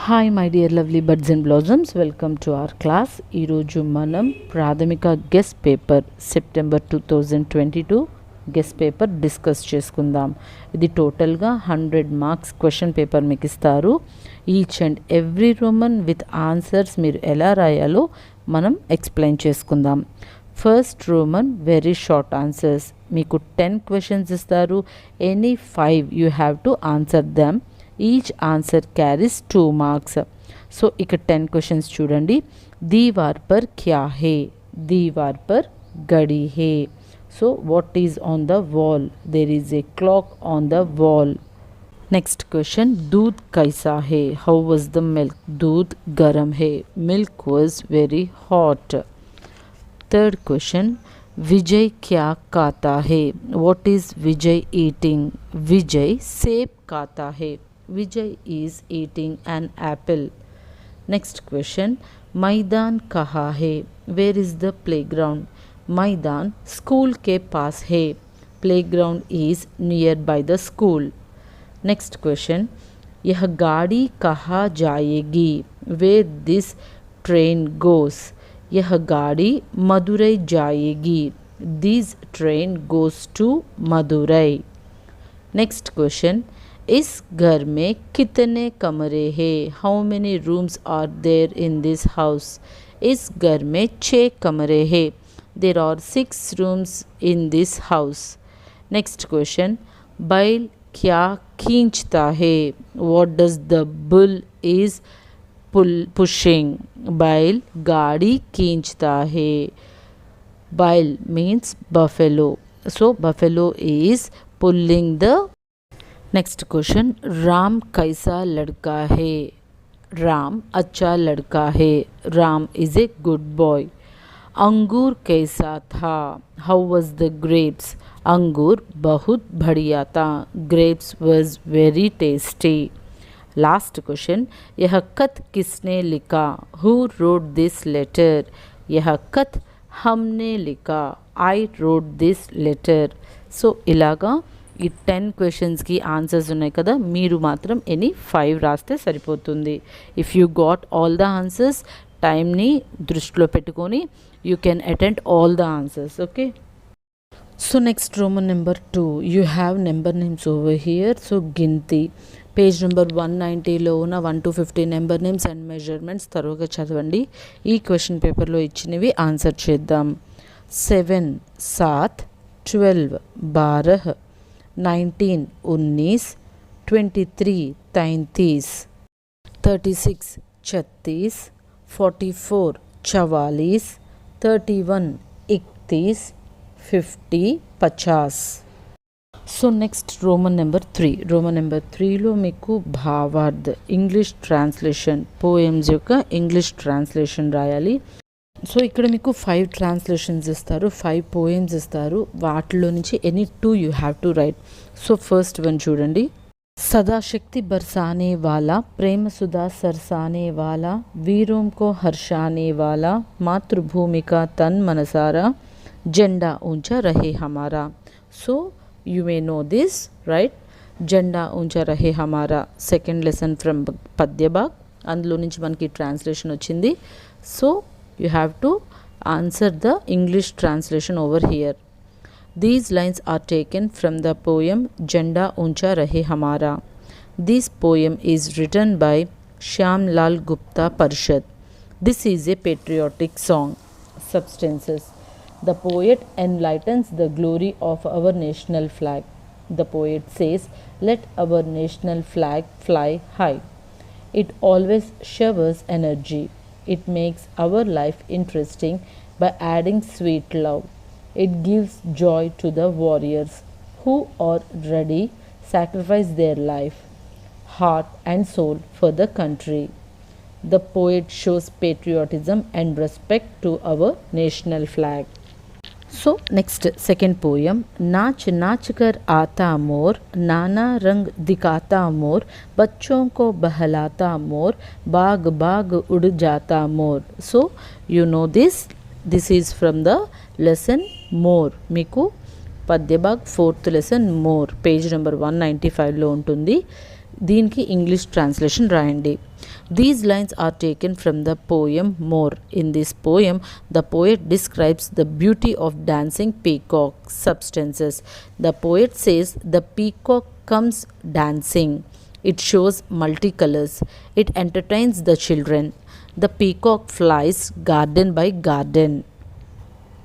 Hi my dear lovely birds and blossoms, welcome to our class. ఈరోజు మనం ప్రాథమిక guess paper September 2022 guess paper discuss చేసుకుందాం. ఇది టోటల్గా 100 మార్క్స్ క్వశ్చన్ పేపర్ మీకు ఇస్తారు. Each and every Roman with answers మీరు ఎలా రాయాలో మనం ఎక్స్ప్లెయిన్ చేసుకుందాం. First Roman very short answers. మీకు 10 క్వశ్చన్స్ ఇస్తారు. Any 5 you have to answer them. Each answer carries 2 marks. So ఇక్కడ 10 క్వశ్చన్స్ చూడండి. దీవార్ పర్ క్యా హే? దీవార్ పర్ గడి హే. So what is on the wall? There is a clock on the wall. Next question, दूध कैसा है? How was the milk? दूध गरम है. Milk was very hot. Third question, विजय क्या खाता है? What is Vijay eating? विजय सेब खाता है. Vijay is eating an apple. Next question, मैदान कहाँ है? Where is the playground? मैदान स्कूल के पास है. Playground is nearby the school. Next question, यह गाड़ी कहाँ जाएगी? Where this train goes? यह गाड़ी मदुरई जाएगी. This train goes to Madurai. Next question, इस घर में कितने कमरे हैं? How many rooms are there in this house? इस घर में 6 कमरे हैं. There are 6 rooms in this house. Next question, बैल क्या खींचता है? What does the bull is pushing? बैल गाड़ी खींचता है. बैल means buffalo. So buffalo is pulling the. Next question, Ram कैसा लड़का है? राम अच्छा लड़का है. Ram is a good boy. अंगूर कैसा था? How was the grapes? अंगूर बहुत बढ़िया था. Grapes was very tasty. Last question, यह खत किसने लिखा? Who wrote this letter? यह खत हमने लिखा. I wrote this letter. So ఇలాగా ఈ 10 క్వశ్చన్స్కి ఆన్సర్స్ ఉన్నాయి కదా, మీరు మాత్రం ఎనీ 5 రాస్తే సరిపోతుంది. If you got all the answers, టైంని దృష్టిలో పెట్టుకొని you can attend all the answers. Okay, so next Roman number 2, you have number names over here. So గిన్తి పేజ్ నెంబర్ 190లో ఉన్న 1 to 50 number names and measurements తరువుగా చదవండి. ఈ question పేపర్లో ఇచ్చినవి ఆన్సర్ చేద్దాం. 7 7, 12 12, 19 19, 23 33, 36 36, 44 44, 31 31, 50 50. So next Roman number 3. Roman number 3లో మీకు భావార్థ్ ఇంగ్లీష్ ట్రాన్స్లేషన్, పోయమ్స్ యొక్క ఇంగ్లీష్ ట్రాన్స్లేషన్ రాయాలి. సో ఇక్కడ మీకు 5 ట్రాన్స్లేషన్స్ ఇస్తారు, 5 పోయమ్స్ ఇస్తారు. వాటిలో నుంచి any 2 you have to right. So first one చూడండి. సదాశక్తి బర్సానే వాలా, ప్రేమ సుధా సరసానే వాలా, వీరోం కో హర్షానే వాలా, మాతృభూమి కా తన్ మనసారా, జెండా ఊంచా రహే హమారా. So you may know this right. జెండా ఊంచా రహే హమారా సెకండ్ లెసన్ ఫ్రమ్ పద్యబాగ్. అందులో నుంచి మనకి ట్రాన్స్లేషన్ వచ్చింది. So you have to answer the English translation over here. These lines are taken from the poem Janda Uncha Rahe Hamara. This poem is written by Shyam Lal Gupta Parshad. This is a patriotic song. Substances: the poet enlightens the glory of our national flag. The poet says, let our national flag fly high. It always showers energy. It makes our life interesting by adding sweet love. It gives joy to the warriors who are ready sacrifice their life, heart and soul for the country. The poet shows patriotism and respect to our national flag. So next second poem, नाच नाच कर आता मोर, नाना रंग दिखाता मोर, बच्चों को बहलाता मोर, बाग बाग उड़ जाता मोर. So you know this is from the lesson more. మీకు పద్యబాగ్ 4th lesson more page number 195లో ఉంటుంది. దీనికి ఇంగ్లీష్ ట్రాన్స్లేషన్ రాయండి. These lines are taken from the poem More. In this poem, the poet describes the beauty of dancing peacock substances. The poet says the peacock comes dancing. It shows multicolors. It entertains the children. The peacock flies garden by garden.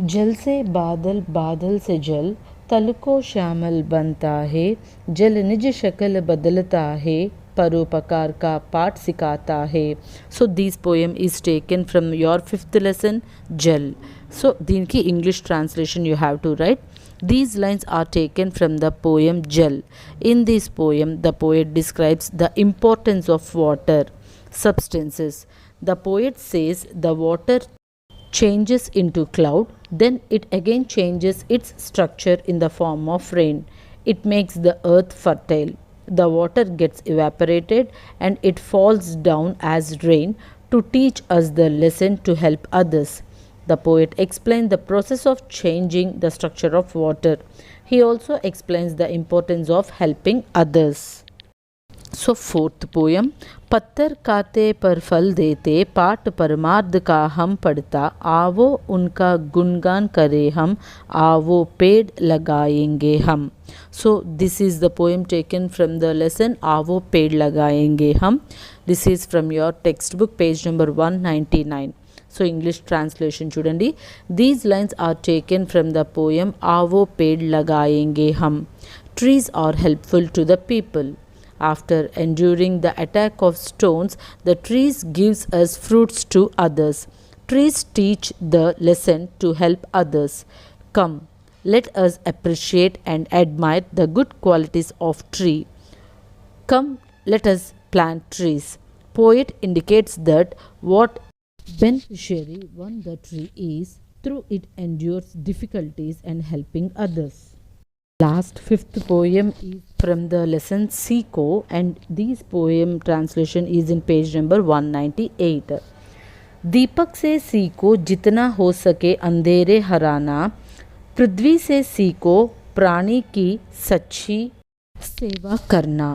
जल से बादल, बादल से जल, तल को श्यामल बनता है, जल निज शक्ल बदलता है, परोपकार का पाठ सिखाता है. So this poem is taken from your 5th lesson Jal. So దీనికి English translation you have to write. These lines are taken from the poem Jal. In this poem the poet describes the importance of water substances. The poet says the water changes into cloud, then it again changes its structure in the form of rain. It makes the earth fertile. The water gets evaporated and it falls down as rain to teach us the lesson to help others. The poet explains the process of changing the structure of water. He also explains the importance of helping others. So 4th poem, पत्थर काते पर फल देते, पाठ परमार्थ का हम पढ़ता, आवो उनका गुणगान करे हम, आवो पेड़ लगाएंगे हम. So this is the poem taken from the lesson आवो पेड़ लगाएंगे हम. This is from your textbook page number 199. So English translation chudandi. These lines are taken from the poem आवो पेड़ लगाएंगे हम. Trees are helpful to the people. After enduring the attack of stones, the trees gives us fruits to others. Trees teach the lesson to help others. Come, let us appreciate and admire the good qualities of tree. Come, let us plant trees. Poet indicates that what beneficiary one the tree is, through it endures difficulties and helping others. Last 5th poem is from the lesson Seeko, and this poem translation is in page number 198. दीपक से सीखो जितना हो सके अंधेरे हराना, पृथ्वी से सीखो प्राणी की सच्ची सेवा करना.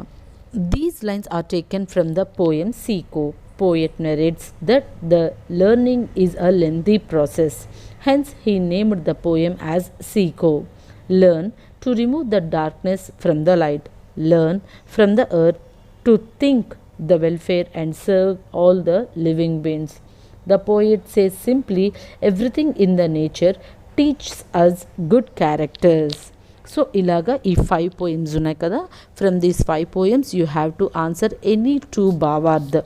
These lines are taken from the poem Seeko. Poet narrates that the learning is a lengthy process. Hence he named the poem as Seeko. Learn to remove the darkness from the light. Learn from the earth to think the welfare and serve all the living beings. The poet says simply, everything in the nature teaches us good characters. So ఇలాగా ఈ 5 poems ఉన్నాయి కదా. From these 5 poems you have to answer any 2 भावार्थ.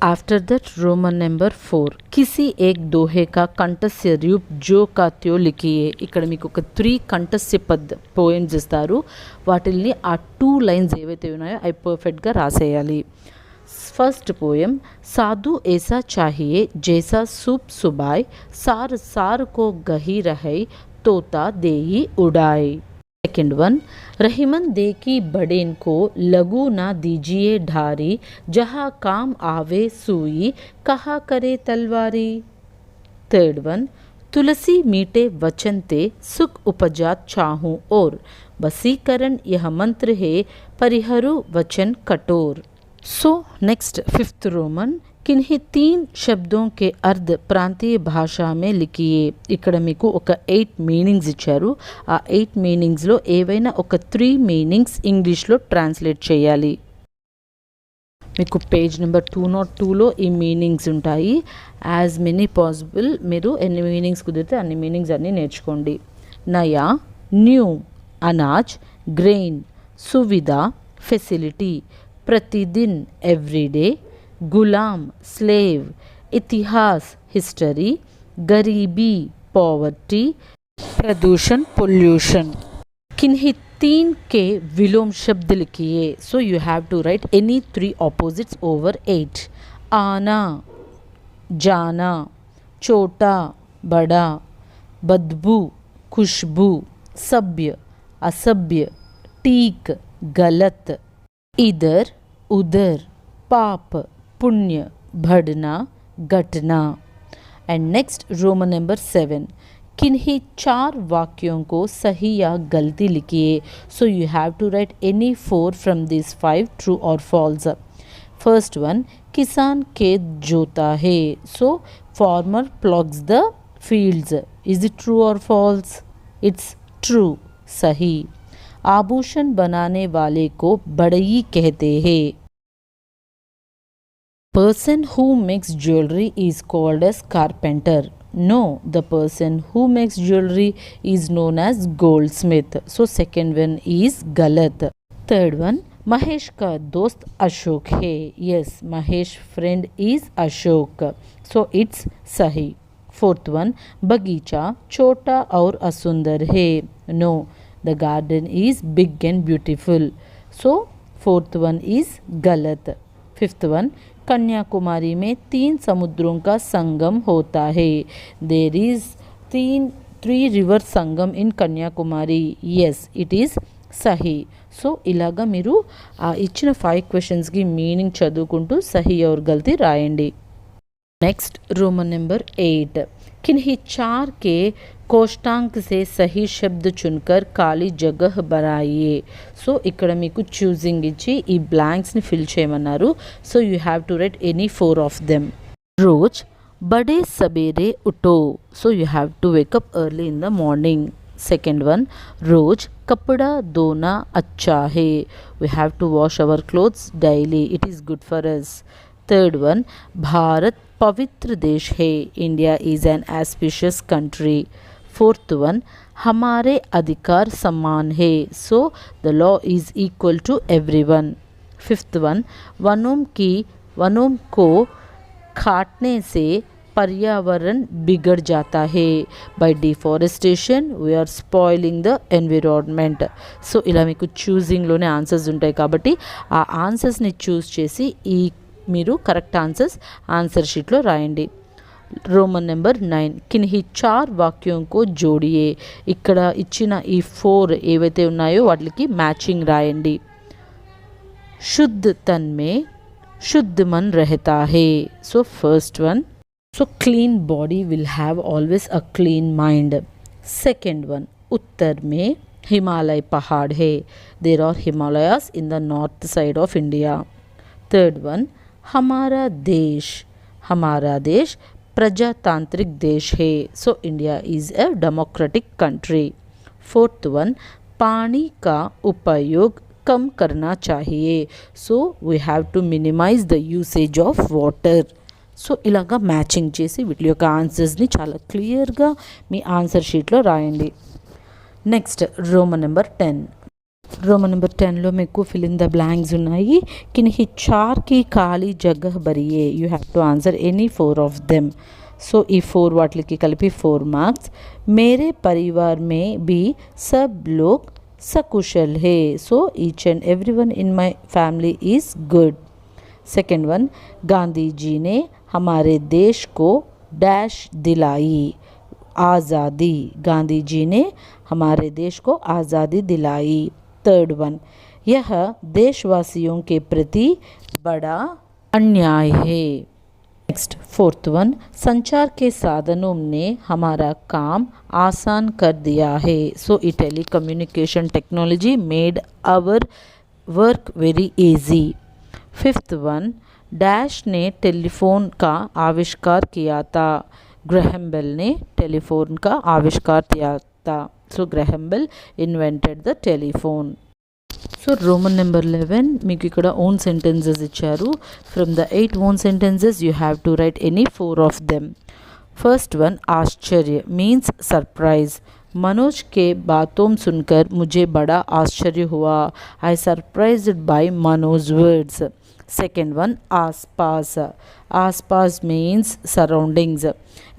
After that Roman number 4, किसी एक दोहे का कंठस्य रूप जो का त्यो लिखिए. ఇక్కడ మీకు ఒక 3 కంఠస్య పద్ పోయమ్స్ ఇస్తారు. వాటిల్ని ఆ 2 లైన్స్ ఏవైతే ఉన్నాయో అవి పర్ఫెక్ట్గా రాసేయాలి. फर्स्ट पोएम, साधु ऐसा चाहिए जैसा सूप सुबाए, सार सार को गही रहे तोता देई उड़ाए. सेकेंड वन, रहीमन दे की बड़ेन को लगू ना दीजिए ढारी, जहाँ काम आवे सुई कहा करे तलवारी. थर्ड वन, तुलसी मीठे वचन ते सुख उपजात चाहूँ और, बसीकरण यह मंत्र है परिहरू वचन कठोर. सो नेक्स्ट 5th रोमन, किन्हीं 3 शब्दों के अर्थ ప్రాంతీయ భాష में लिखिए. ఇక్కడ మీకు ఒక 8 మీనింగ్స్ ఇచ్చారు. ఆ 8 మీనింగ్స్లో ఏవైనా ఒక 3 మీనింగ్స్ ఇంగ్లీష్లో ట్రాన్స్లేట్ చేయాలి. మీకు పేజ్ నెంబర్ 202లో ఈ మీనింగ్స్ ఉంటాయి. యాజ్ మెనీ పాసిబుల్ మీరు ఎన్ని మీనింగ్స్ కుదిరితే అన్ని మీనింగ్స్ అన్నీ నేర్చుకోండి. నయా, న్యూ, అనాజ్, గ్రెయిన్, సువిధ, ఫెసిలిటీ, प्रतिदिन एवरीडे, गुलाम स्लेव, इतिहास हिस्ट्री, गरीबी पॉवर्टी, प्रदूषण पोल्यूशन. किन्हीं 3 के विलोम शब्द लिखिए. So you have to write any 3 opposites over 8. आना, जाना, छोटा बड़ा, बदबू खुशबू, सभ्य असभ्य, ठीक गलत, इधर उधर, पाप पुण्य, बढ़ना घटना. एंड नेक्स्ट रोमन नंबर 7, किन्हीं 4 वाक्यों को सही या गलती लिखिए. So you have to write any 4 from this 5 true और फॉल्स. First one, किसान खेत जोता है. So farmer plows the fields. Is it true or false? It's true. सही. आभूषण बनाने वाले को बढ़ई कहते हैं. Person who makes jewelry is called as carpenter. No, the person who makes jewelry is known as goldsmith. So second one is galat. Third one, Mahesh का दोस्त अशोक है. Yes, Mahesh friend is Ashok. So it's सही. फोर्थ वन, बगीचा छोटा और असुंदर है. No, the garden is big and beautiful. So fourth one is गलत. फिफ्थ वन, कन्याकुमारी में 3 समुद्रों का संगम होता है. There is 3 river sangam in Kanyakumari. Yes, it is సహీ. సో ఇలాగా మీరు ఇచ్చిన 5 క్వశ్చన్స్కి మీనింగ్ చదువుకుంటూ సహీ और गलती రాయండి. नेक्स्ट रोमन नंबर 8, किन्हीं 4 के कोष्टांक से सही शब्द चुनकर ఖాళీ జగహ్ बनाइए. సో ఇక్కడ మీకు చూసింగ్ ఇచ్చి ఈ బ్లాంక్స్ని ఫిల్ చేయమన్నారు. So you have to write any 4 of them. రోజ్ बड़े सवेरे उठो. So you have to wake up early in the morning. Second one, रोज कपड़ा धोना अच्छा है. We have to wash our clothes daily. It is good for us. Third one, भारत पवित्र देश है. India is an auspicious country. Fourth one, हमारे अधिकार समान है. So the law is equal to everyone. Fifth one, वनों को काटने से पर्यावरण बिगड़ जाता है. By deforestation we are spoiling the environment. So ఇలా మీకు చూసింగ్లోనే ఆన్సర్స్ ఉంటాయి కాబట్టి ఆ ఆన్సర్స్ని చూస్ చేసి ఈ మీరు కరెక్ట్ ఆన్సర్స్ ఆన్సర్ షీట్లో రాయండి. రోమన్ నెంబర్ 9, किन्हीं 4 వాక్యం को जोड़िए. ఇక్కడ ఇచ్చిన ఈ 4 ఏవైతే ఉన్నాయో వాటికి మ్యాచింగ్ రాయండి. शुद्ध तन में शुद्ध मन रहता है. So first one, so clean body will have always a clean mind. Second one, उत्तर में हिमालय पहाड़ है. There are Himalayas in the north side of India. Third one, हमारा देश प्रजातांत्रिक देश है. So India is a democratic country. Fourth one, पानी का उपयोग कम करना चाहिए. So we have to minimize the usage of water. So ఇలాగా మ్యాచింగ్ చేసి వీటి యొక్క ఆన్సర్స్ని చాలా క్లియర్గా మీ ఆన్సర్ షీట్లో రాయండి. Next Roman number 10. Roman number 10లో మీకు ఫిల్ ఇన్ ద బ్లాంక్స్ ఉన్నాయి. किन्हीं 4 की ఖాళీ జగహ్ భరియే. You have to answer any 4 of them. So ఈ 4 వాటికి కలిపి 4 మార్క్స్. మేరే పరివార్ మే भी सब लोग सकुशल है. So each and every one in my family is good. Second one, Gandhi ji ने हमारे देश को डैश दिलाई. आज़ादी. गांधी जी ने हमारे देश को आज़ादी दिलाई. थर्ड वन, यह देशवासियों के प्रति बड़ा अन्याय है. नेक्स्ट फोर्थ वन, संचार के साधनों ने हमारा काम आसान कर दिया है. So e telecommunication technology made our work very easy. Fifth one, dash ने टेलीफोन का आविष्कार किया था. ग्रैहम बेल ने टेलीफोन का आविष्कार किया था. So Graham Bell invented the telephone. So Roman number 11 మీకు ఇక్కడ ఓన్ సెంటెన్సెస్ ఇచ్చారు. From the 8 own sentences you have to write any 4 of them. First one, आश्चर्य मीन्स सरप्राइज. मनोज के बातों सुनकर मुझे बड़ा आश्चर्य हुआ. I surprised by Manoj words. Second one, आसपास. आसपास मीन्स सराउंडिंग्स.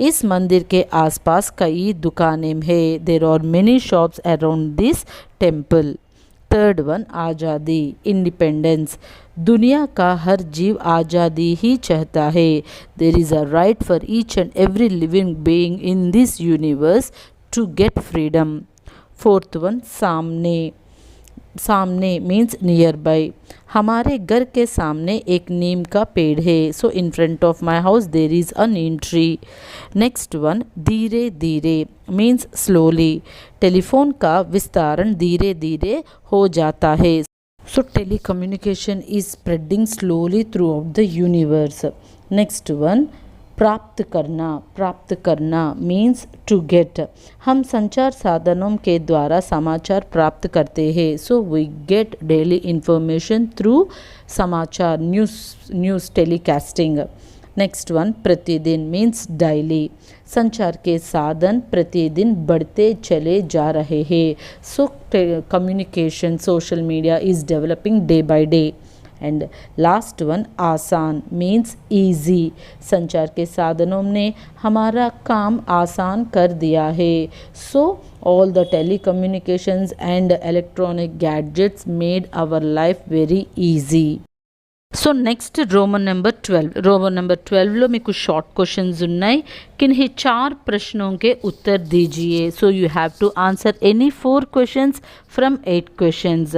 इस मंदिर के आसपास कई दुकानें हैं. There are many shops around this temple. Third one, आज़ादी इंडिपेंडेंस. दुनिया का हर जीव आज़ादी ही चाहता है. There is a right for each and every living being in this universe to get freedom. Fourth one, सामने. सामने मीन्स नियर बाय. हमारे घर के सामने एक नीम का पेड़ है. So in front of my house there is a neem tree. Next one, धीरे धीरे मीन्स स्लोली. टेलीफोन का विस्तारण धीरे धीरे हो जाता है. So telecommunication is spreading slowly throughout the universe. Next one, प्राप्त करना मीन्स टू गेट. हम संचार साधनों के द्वारा समाचार प्राप्त करते हैं. So we get daily information through samachar, news telecasting. Next one, प्रतिदिन मीन्स डेली. संचार के साधन प्रतिदिन बढ़ते चले जा रहे हैं. So communication, social media is developing day by day. And last one, आसान मीन्स ईजी. संचार के साधनों ने हमारा काम आसान कर दिया है. So all the telecommunications and electronic gadgets made our life very easy. So next Roman number 12. Roman number 12 में कुछ शॉर्ट क्वेश्चंस ఉన్నాయి. किन्हीं 4 प्रश्नों के उत्तर दीजिए. So you have to answer any 4 questions from 8 questions.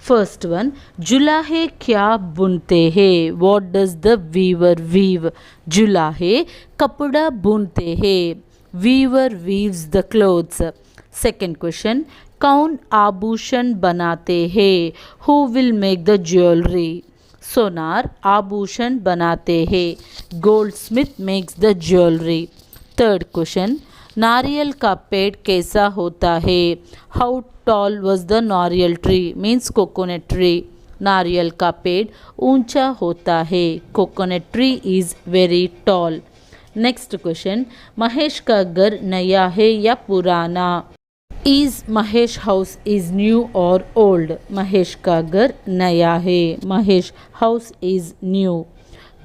First one, जुलाहे क्या बुनते हैं? What does the weaver weave? जुलाहे कपड़ा बुनते हैं. Weaver weaves the clothes. Second question, कौन आभूषण बनाते हैं? Who will make the jewellery? सोनार आभूषण बनाते हैं. Goldsmith makes the jewellery. Third question, नारियल का पेड़ कैसा होता है? How tall was the nariyal tree? Means coconut tree. नारियल का पेड़ ऊंचा होता है. Coconut tree is very tall. Next question, Mahesh का घर नया है या पुराना? Is Mahesh house is new और ओल्ड? महेश का घर नया है. Mahesh house is new.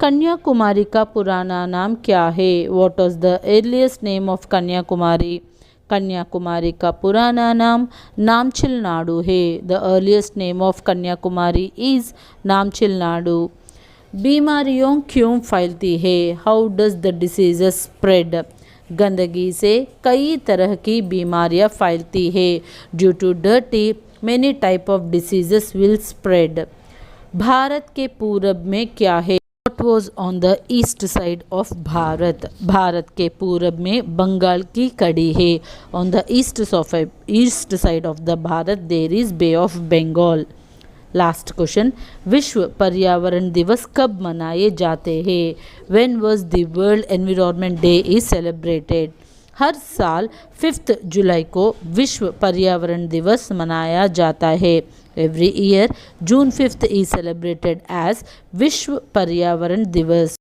Kanyakumari का पुराना नाम क्या है? What was the earliest name of Kanyakumari? Kanyakumari का पुराना नाम नामचिल नाडु है. The earliest name of Kanyakumari is Namchil Nadu. बीमारियों क्यों फैलती है? How does the diseases spread? गंदगी से कई तरह की बीमारियां फैलती है. Due to dirty many type of diseases will spread. भारत के पूरब में क्या है? What was on the east side of Bharat? भारत के पूरब में बंगाल की कड़ी है. On the east side of the Bharat there is bay of Bengal. Last question, विश्व पर्यावरण दिवस कब मनाए जाते हैं? When was the world environment day is celebrated? हर साल 5 जुलाई को विश्व पर्यावरण दिवस मनाया जाता है. Every year June 5 is celebrated as विश्व पर्यावरण दिवस,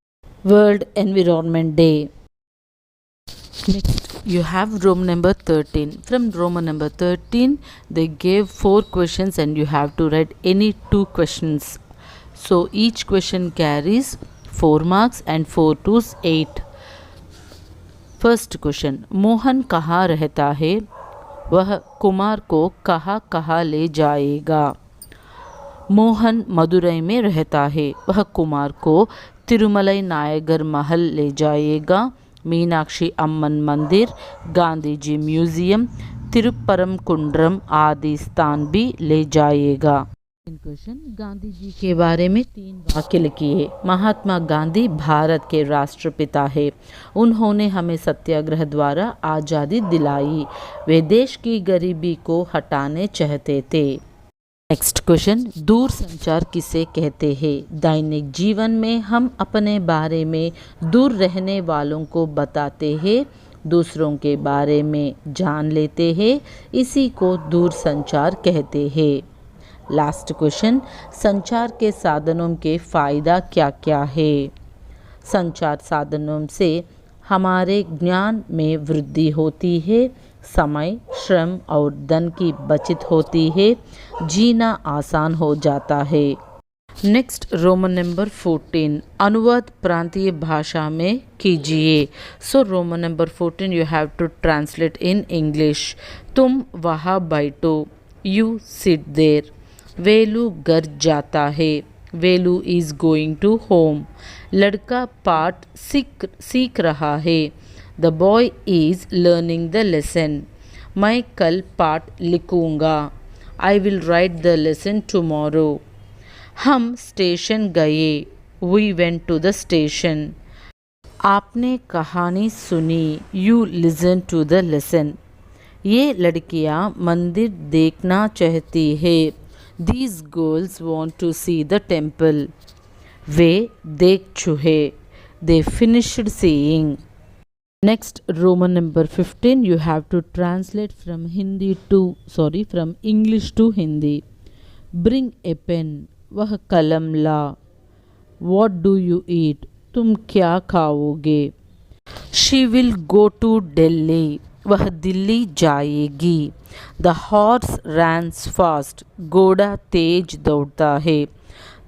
world environment day. Next, you have Roman number 13. From Roman number 13, they gave 4 questions and you have to write any 2 questions. So each question carries 4 marks and 4 twos 8. First question, Mohan कहाँ रहता है? वह कुमार को कहाँ कहाँ ले जाएगा? मोहन मदुरई में रहता है. वह कुमार को तिरुमलाई नायगर महल ले जाएगा. मीनाक्षी अम्मन मंदिर, गांधी जी म्यूजियम, तिरुपरमकुंड्रम आदि स्थान भी ले जाएगा. क्वेश्चन, गांधी जी के बारे में 3 वाक्य लिखिए. महात्मा गांधी भारत के राष्ट्रपिता है. उन्होंने हमें सत्याग्रह द्वारा आज़ादी दिलाई. वे देश की गरीबी को हटाने चाहते थे. नेक्स्ट क्वेश्चन, दूर संचार किसे कहते हैं? दैनिक जीवन में हम अपने बारे में दूर रहने वालों को बताते हैं, दूसरों के बारे में जान लेते हैं, इसी को दूर संचार कहते हैं. लास्ट क्वेश्चन, संचार के साधनों के फ़ायदा क्या क्या है? संचार साधनों से हमारे ज्ञान में वृद्धि होती है, समय, श्रम और धन की बचत होती है, जीना आसान हो जाता है. नेक्स्ट रोमन नंबर 14, अनुवाद प्रांतीय भाषा में कीजिए. So Roman number 14 you have to translate in English. तुम वहाँ बैठो, यू सिट देर. वेलू घर जाता है, Velu is going to home. लड़का पाठ सीख रहा है, the boy is learning the lesson. मैं कल पाठ लिखूँगा, I will write the lesson tomorrow. हम स्टेशन गए, we went to the station. आपने कहानी सुनी, you listen to the lesson. ये लड़कियाँ मंदिर देखना चाहती है, These girls want to see the temple. वे देख चुहे. They finished seeing. Next, Roman number 15, you have to translate from English to Hindi. Bring a pen. वह कलम ला. What do you eat? तुम क्या खाओगे? She will go to Delhi. वह दिल्ली जाएगी. The horse runs fast. घोड़ा तेज दौड़ता है.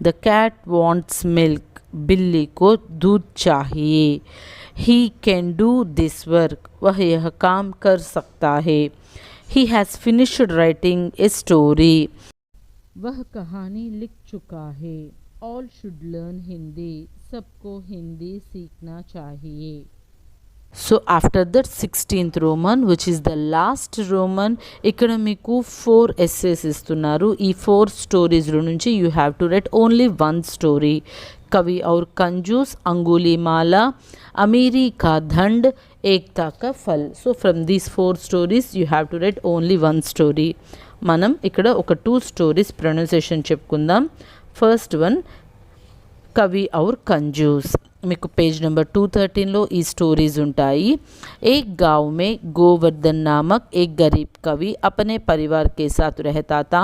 The cat wants milk. बिल्ली को दूध चाहिए. He can do this work. वह यह काम कर सकता है. He has finished writing a story. वह कहानी लिख चुका है. All should learn Hindi. सबको हिंदी सीखना चाहिए. So after that 16th Roman, which is the last Roman, ఇక్కడ మీకు 4 essays ఇస్తున్నారు. ఈ 4 స్టోరీస్లో నుంచి you have to write only one story. कवि और कंजूस, अंगुलीमाला, अमीरी का दंड, एकता का फल. So from these 4 stories you have to write only one story. మనం ఇక్కడ ఒక 2 stories pronunciation చెప్పుకుందాం. ఫస్ట్ వన్ कवि और कंजूस. మీకు पेज नंबर 213 ఈ स्टोरीज ఉంటాయి. एक गांव में गोवर्धन नामक एक गरीब कवि अपने परिवार के साथ रहता था.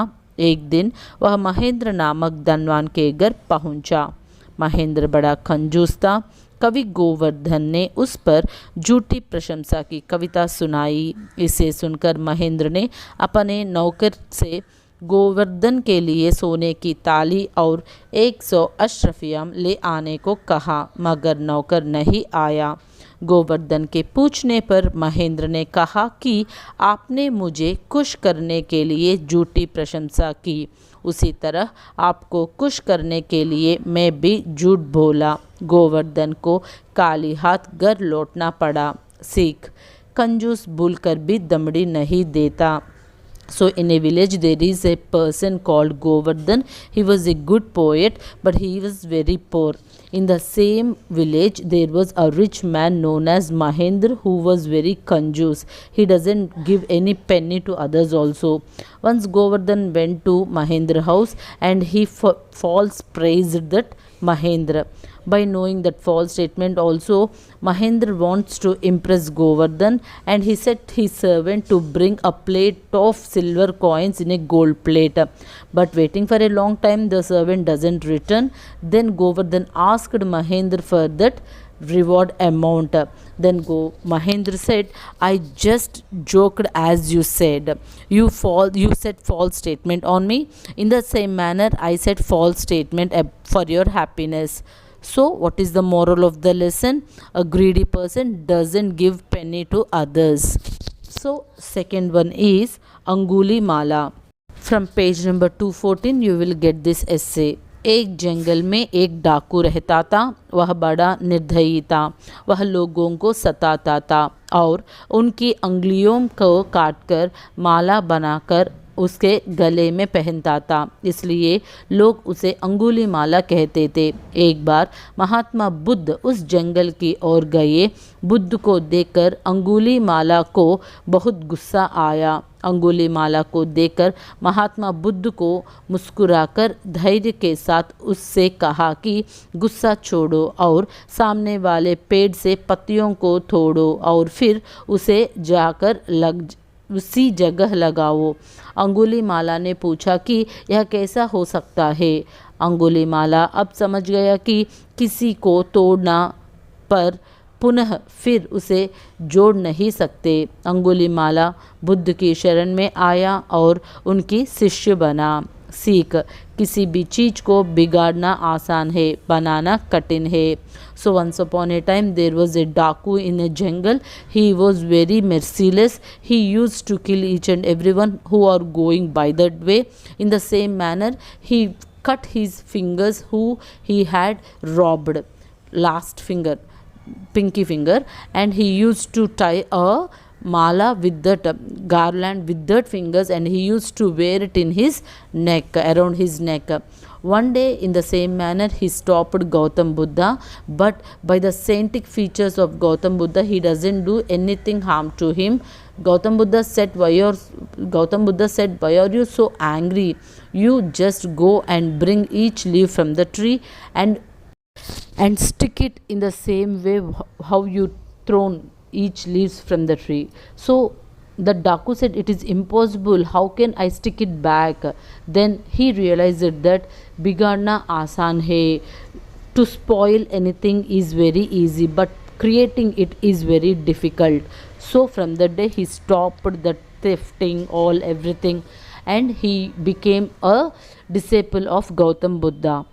एक दिन वह महेंद्र नामक धनवान के घर पहुंचा. महेंद्र बड़ा कंजूस था. कवि गोवर्धन ने उस पर झूठी प्रशंसा की कविता सुनाई. इसे सुनकर महेंद्र ने अपने नौकर से गोवर्धन के लिए सोने की ताली और 100 अशरफियाँ ले आने को कहा, मगर नौकर नहीं आया. गोवर्धन के पूछने पर महेंद्र ने कहा कि आपने मुझे खुश करने के लिए झूठी प्रशंसा की, उसी तरह आपको खुश करने के लिए मैं भी झूठ बोला. गोवर्धन को काली हाथ घर लौटना पड़ा. सीख: कंजूस भूलकर भी दमड़ी नहीं देता. So in a village there is a person called Govardhan. He was a good poet, but he was very poor. In the same village there was a rich man known as Mahendra who was very conjuse. He doesn't give any penny to others also. Once Govardhan went to Mahendra's house and he false praised that Mahendra. By knowing that false statement also, Mahendra wants to impress Govardhan and he set his servant to bring a plate of silver coins in a gold plate. But waiting for a long time, the servant doesn't return. Then Govardhan asked Mahendra for that reward amount. Then Mahendra said, I just joked as you said. You said false statement on me. In the same manner, I said false statement for your happiness. So what is the moral of the lesson? A greedy person doesn't give penny to others. So second one is Anguli Mala. From page number 214 you will get this essay. एक जंगल में एक डाकू रहता था. वह बड़ा निर्दयी था. वह लोगों को सताता था और उनकी अंगुलियों को काटकर माला बनाकर उसके गले में पहनता था, इसलिए लोग उसे अंगुली माला कहते थे. एक बार महात्मा बुद्ध उस जंगल की ओर गए. बुद्ध को देखकर अंगुली माला को बहुत गुस्सा आया. अंगुली माला को देखकर महात्मा बुद्ध को मुस्कुराकर धैर्य के साथ उससे कहा कि गुस्सा छोड़ो और सामने वाले पेड़ से पत्तियों को तोड़ो और फिर उसे जाकर उसी जगह लगाओ. अंगुलीमाला ने पूछा कि यह कैसा हो सकता है. अंगुलीमाला अब समझ गया कि किसी को तोड़ना पर पुनः फिर उसे जोड़ नहीं सकते. अंगुलीमाला बुद्ध की शरण में आया और उनकी शिष्य बना. सीख: किसी भी चीज़ को बिगाड़ना आसान है, बनाना कठिन है. So once upon a time there was a daku in a jungle. He was very merciless. He used to kill each and everyone who are going by that way. In the same manner he cut his fingers who he had robbed, last finger, pinky finger, and he used to tie a mala with that garland with that fingers, and he used to wear it in his neck, around his neck. One day, in the same manner, he stopped Gautam Buddha, but by the saintic features of Gautam Buddha, he doesn't do anything harm to him. Gautam Buddha said, why are you so angry? You just go and bring each leaf from the tree and stick it in the same way how you thrown each leaves from the tree. So the Daku said, it is impossible, how can I stick it back? Then he realized that bigarna asan hai, to spoil anything is very easy, but creating it is very difficult. So from that day he stopped the thefting all everything, and he became a disciple of Gautam Buddha.